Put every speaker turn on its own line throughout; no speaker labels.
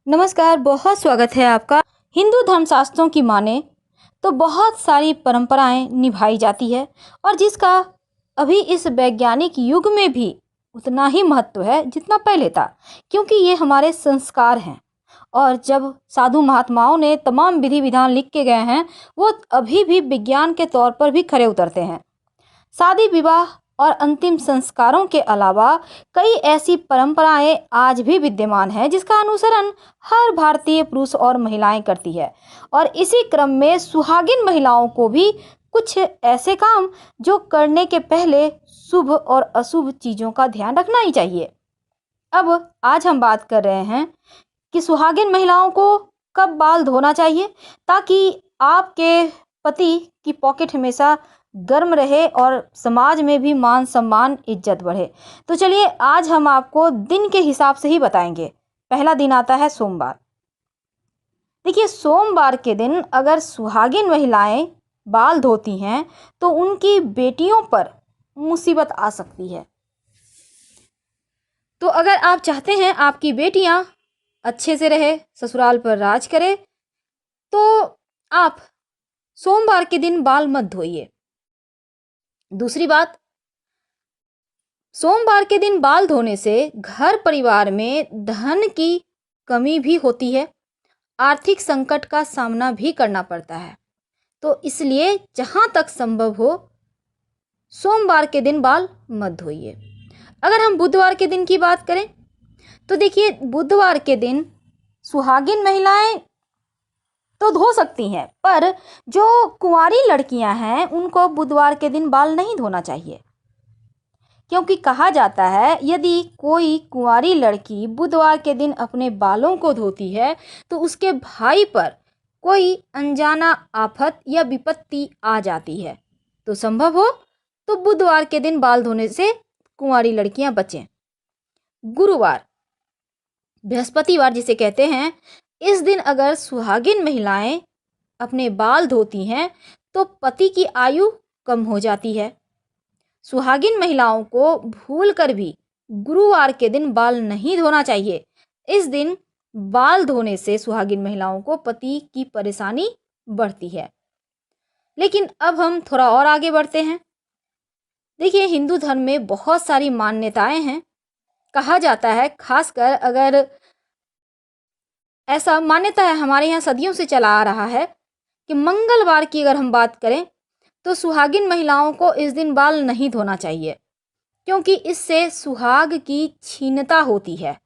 नमस्कार, बहुत स्वागत है आपका। हिंदू धर्मशास्त्रों की माने तो बहुत सारी परंपराएं निभाई जाती है और जिसका अभी इस वैज्ञानिक युग में भी उतना ही महत्व है जितना पहले था, क्योंकि ये हमारे संस्कार हैं। और जब साधु महात्माओं ने तमाम विधि विधान लिख के गए हैं, वो अभी भी विज्ञान के तौर पर भी खरे उतरते हैं। शादी विवाह और अंतिम संस्कारों के अलावा कई ऐसी परंपराएं आज भी विद्यमान हैं जिसका अनुसरण हर भारतीय पुरुष और महिलाएं करती है। और इसी क्रम में सुहागिन महिलाओं को भी कुछ ऐसे काम जो करने के पहले शुभ और अशुभ चीज़ों का ध्यान रखना ही चाहिए। अब आज हम बात कर रहे हैं कि सुहागिन महिलाओं को कब बाल धोना चाहिए ताकि आपके पति की पॉकेट हमेशा गर्म रहे और समाज में भी मान सम्मान इज्जत बढ़े। तो चलिए आज हम आपको दिन के हिसाब से ही बताएंगे। पहला दिन आता है सोमवार। देखिए, सोमवार के दिन अगर सुहागिन महिलाएं बाल धोती हैं तो उनकी बेटियों पर मुसीबत आ सकती है। तो अगर आप चाहते हैं आपकी बेटियां अच्छे से रहे, ससुराल पर राज करे, तो आप सोमवार के दिन बाल मत धोइए। दूसरी बात, सोमवार के दिन बाल धोने से घर परिवार में धन की कमी भी होती है, आर्थिक संकट का सामना भी करना पड़ता है। तो इसलिए जहाँ तक संभव हो सोमवार के दिन बाल मत धोइए। अगर हम बुधवार के दिन की बात करें तो देखिए, बुधवार के दिन सुहागिन महिलाएं तो धो सकती हैं, पर जो कुंवारी लड़कियां हैं उनको बुधवार के दिन बाल नहीं धोना चाहिए, क्योंकि कहा जाता है यदि कोई कुंवारी लड़की बुधवार के दिन अपने बालों को धोती है तो उसके भाई पर कोई अनजाना आफत या विपत्ति आ जाती है। तो संभव हो तो बुधवार के दिन बाल धोने से कुंवारी लड़कियां बचें। गुरुवार, बृहस्पतिवार जिसे कहते हैं, इस दिन अगर सुहागिन महिलाएं अपने बाल धोती हैं तो पति की आयु कम हो जाती है। सुहागिन महिलाओं को भूलकर भी गुरुवार के दिन बाल नहीं धोना चाहिए। इस दिन बाल धोने से सुहागिन महिलाओं को पति की परेशानी बढ़ती है। लेकिन अब हम थोड़ा और आगे बढ़ते हैं। देखिए, हिंदू धर्म में बहुत सारी मान्यताएं हैं। कहा जाता है, खासकर अगर ऐसा मान्यता है, हमारे यहाँ सदियों से चला आ रहा है कि मंगलवार की अगर हम बात करें तो सुहागिन महिलाओं को इस दिन बाल नहीं धोना चाहिए, क्योंकि इससे सुहाग की क्षीणता होती है।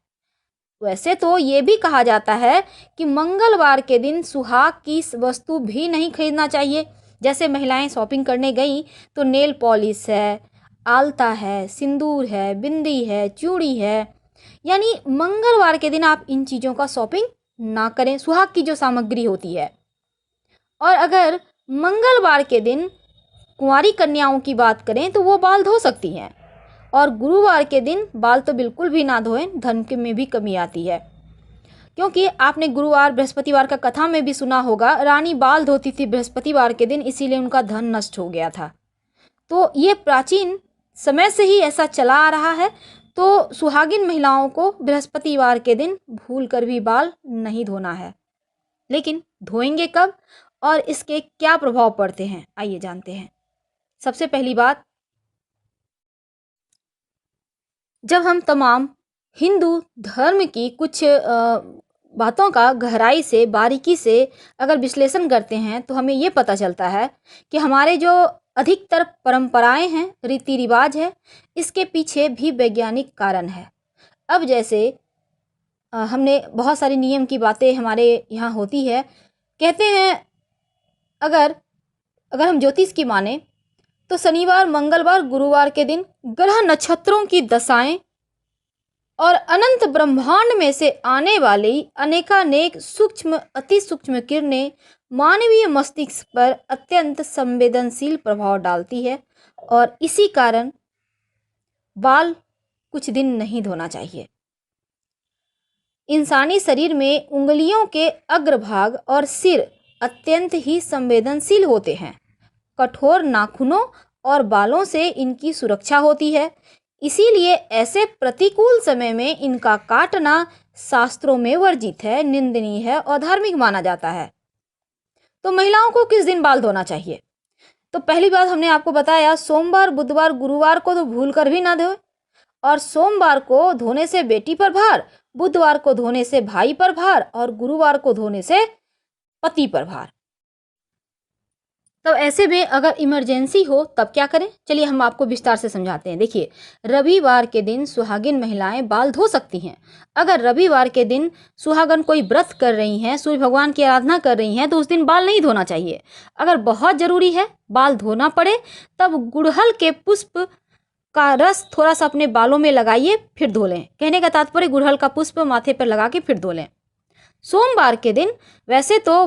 वैसे तो ये भी कहा जाता है कि मंगलवार के दिन सुहाग की वस्तु भी नहीं खरीदना चाहिए। जैसे महिलाएं शॉपिंग करने गई तो नेल पॉलिश है, आलता है, सिंदूर है, बिंदी है, चूड़ी है, यानी मंगलवार के दिन आप इन चीज़ों का शॉपिंग ना करें, सुहाग की जो सामग्री होती है। और अगर मंगलवार के दिन कुंवारी कन्याओं की बात करें तो वो बाल धो सकती हैं। और गुरुवार के दिन बाल तो बिल्कुल भी ना धोएं, धन के में भी कमी आती है। क्योंकि आपने गुरुवार बृहस्पतिवार का कथा में भी सुना होगा, रानी बाल धोती थी बृहस्पतिवार के दिन, इसीलिए उनका धन नष्ट हो गया था। तो ये प्राचीन समय से ही ऐसा चला आ रहा है। तो सुहागिन महिलाओं को बृहस्पतिवार के दिन भूल कर भी बाल नहीं धोना है। लेकिन धोएंगे कब और इसके क्या प्रभाव पड़ते हैं, आइए जानते हैं। सबसे पहली बात, जब हम तमाम हिंदू धर्म की कुछ बातों का गहराई से, बारीकी से अगर विश्लेषण करते हैं तो हमें ये पता चलता है कि हमारे जो अधिकतर परंपराएं हैं, रीति रिवाज है, इसके पीछे भी वैज्ञानिक कारण है। अब जैसे हमने बहुत सारी नियम की बातें हमारे यहाँ होती है। कहते हैं अगर हम ज्योतिष की माने तो शनिवार, मंगलवार, गुरुवार के दिन ग्रह नक्षत्रों की दशाएं और अनंत ब्रह्मांड में से आने वाली अनेकानेक सूक्ष्म, अति सूक्ष्म किरणें मानवीय मस्तिष्क पर अत्यंत संवेदनशील प्रभाव डालती है। और इसी कारण बाल कुछ दिन नहीं धोना चाहिए। इंसानी शरीर में उंगलियों के अग्रभाग और सिर अत्यंत ही संवेदनशील होते हैं। कठोर नाखूनों और बालों से इनकी सुरक्षा होती है। इसीलिए ऐसे प्रतिकूल समय में इनका काटना शास्त्रों में वर्जित है, निंदनीय है और धार्मिक माना जाता है। तो महिलाओं को किस दिन बाल धोना चाहिए? तो पहली बात हमने आपको बताया, सोमवार, बुधवार, गुरुवार को तो भूल कर भी ना धोए। और सोमवार को धोने से बेटी पर भार, बुधवार को धोने से भाई पर भार और गुरुवार को धोने से पति पर भार। तो ऐसे में अगर इमरजेंसी हो तब क्या करें? चलिए हम आपको विस्तार से समझाते हैं। देखिए, रविवार के दिन सुहागिन महिलाएं बाल धो सकती हैं। अगर रविवार के दिन सुहागन कोई व्रत कर रही हैं, सूर्य भगवान की आराधना कर रही हैं, तो उस दिन बाल नहीं धोना चाहिए। अगर बहुत जरूरी है, बाल धोना पड़े, तब गुड़हल के पुष्प का रस थोड़ा सा अपने बालों में लगाइए, फिर धो लें। कहने का तात्पर्य गुड़हल का पुष्प माथे पर लगा के फिर धो लें। सोमवार के दिन वैसे तो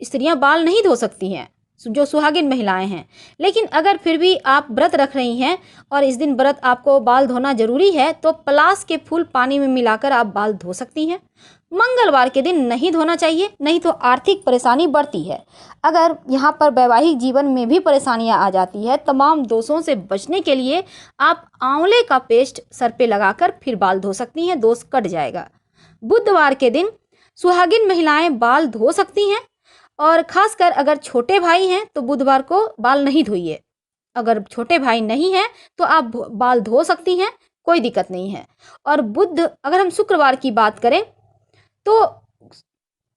स्त्रियां बाल नहीं धो सकती हैं, जो सुहागिन महिलाएं हैं, लेकिन अगर फिर भी आप व्रत रख रही हैं और इस दिन व्रत आपको बाल धोना जरूरी है, तो पलास के फूल पानी में मिलाकर आप बाल धो सकती हैं। मंगलवार के दिन नहीं धोना चाहिए, नहीं तो आर्थिक परेशानी बढ़ती है। अगर यहाँ पर वैवाहिक जीवन में भी परेशानियाँ आ जाती है, तमाम दोषों से बचने के लिए आप आंवले का पेस्ट सर पे लगाकर फिर बाल धो सकती हैं, दोष कट जाएगा। बुधवार के दिन सुहागिन महिलाएं बाल धो सकती हैं, और खासकर अगर छोटे भाई हैं तो बुधवार को बाल नहीं धोइए। अगर छोटे भाई नहीं हैं तो आप बाल धो सकती हैं, कोई दिक्कत नहीं है। और अगर हम शुक्रवार की बात करें तो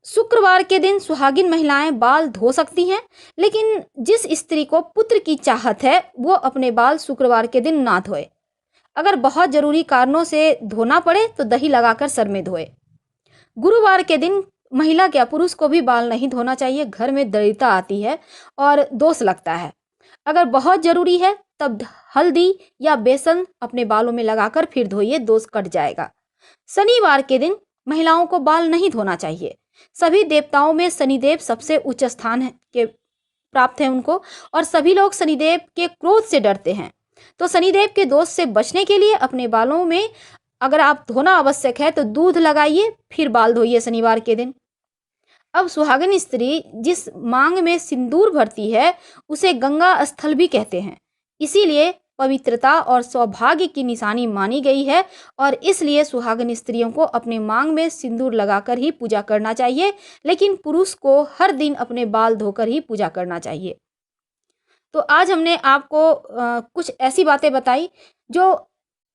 शुक्रवार के दिन सुहागिन महिलाएं बाल धो सकती हैं, लेकिन जिस स्त्री को पुत्र की चाहत है वो अपने बाल शुक्रवार के दिन ना धोए। अगर बहुत जरूरी कारणों से धोना पड़े तो दही लगाकर सर में धोए। गुरुवार के दिन महिला क्या पुरुष को भी बाल नहीं धोना चाहिए, घर में दरिद्रता आती है और दोष लगता है। अगर बहुत जरूरी है तब हल्दी या बेसन अपने बालों में लगाकर फिर धोइए, दोष कट जाएगा। शनिवार के दिन महिलाओं को बाल नहीं धोना चाहिए। सभी देवताओं में शनिदेव सबसे उच्च स्थान है के प्राप्त है उनको, और सभी लोग शनिदेव के क्रोध से डरते हैं। तो शनिदेव के दोष से बचने के लिए अपने बालों में अगर आप धोना आवश्यक है तो दूध लगाइए, फिर बाल धोइए शनिवार के दिन। अब सुहागिन स्त्री जिस मांग में सिंदूर भरती है उसे गंगा स्थल भी कहते हैं, इसीलिए पवित्रता और सौभाग्य की निशानी मानी गई है, और इसलिए सुहागिन स्त्रियों को अपने मांग में सिंदूर लगाकर ही पूजा करना चाहिए, लेकिन पुरुष को हर दिन अपने बाल धोकर ही पूजा करना चाहिए। तो आज हमने आपको कुछ ऐसी बातें बताई जो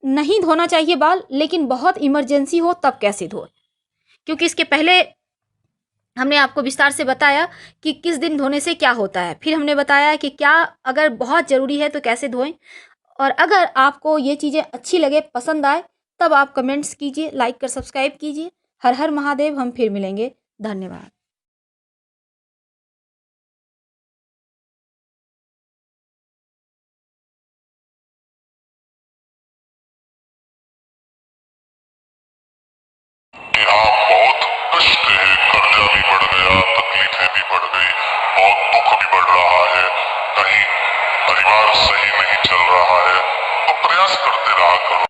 नहीं धोना चाहिए बाल, लेकिन बहुत इमरजेंसी हो तब कैसे धोए, क्योंकि इसके पहले हमने आपको विस्तार से बताया कि किस दिन धोने से क्या होता है। फिर हमने बताया कि क्या अगर बहुत ज़रूरी है तो कैसे धोएं। और अगर आपको ये चीज़ें अच्छी लगे, पसंद आए, तब आप कमेंट्स कीजिए, लाइक कर सब्सक्राइब कीजिए। हर हर महादेव। हम फिर मिलेंगे। धन्यवाद।
कि आप बहुत कष्ट है, कर्जा भी बढ़ गया, तकलीफें भी बढ़ गई, बहुत दुख भी बढ़ रहा है, कहीं परिवार सही नहीं चल रहा है, तो प्रयास करते रहा करो।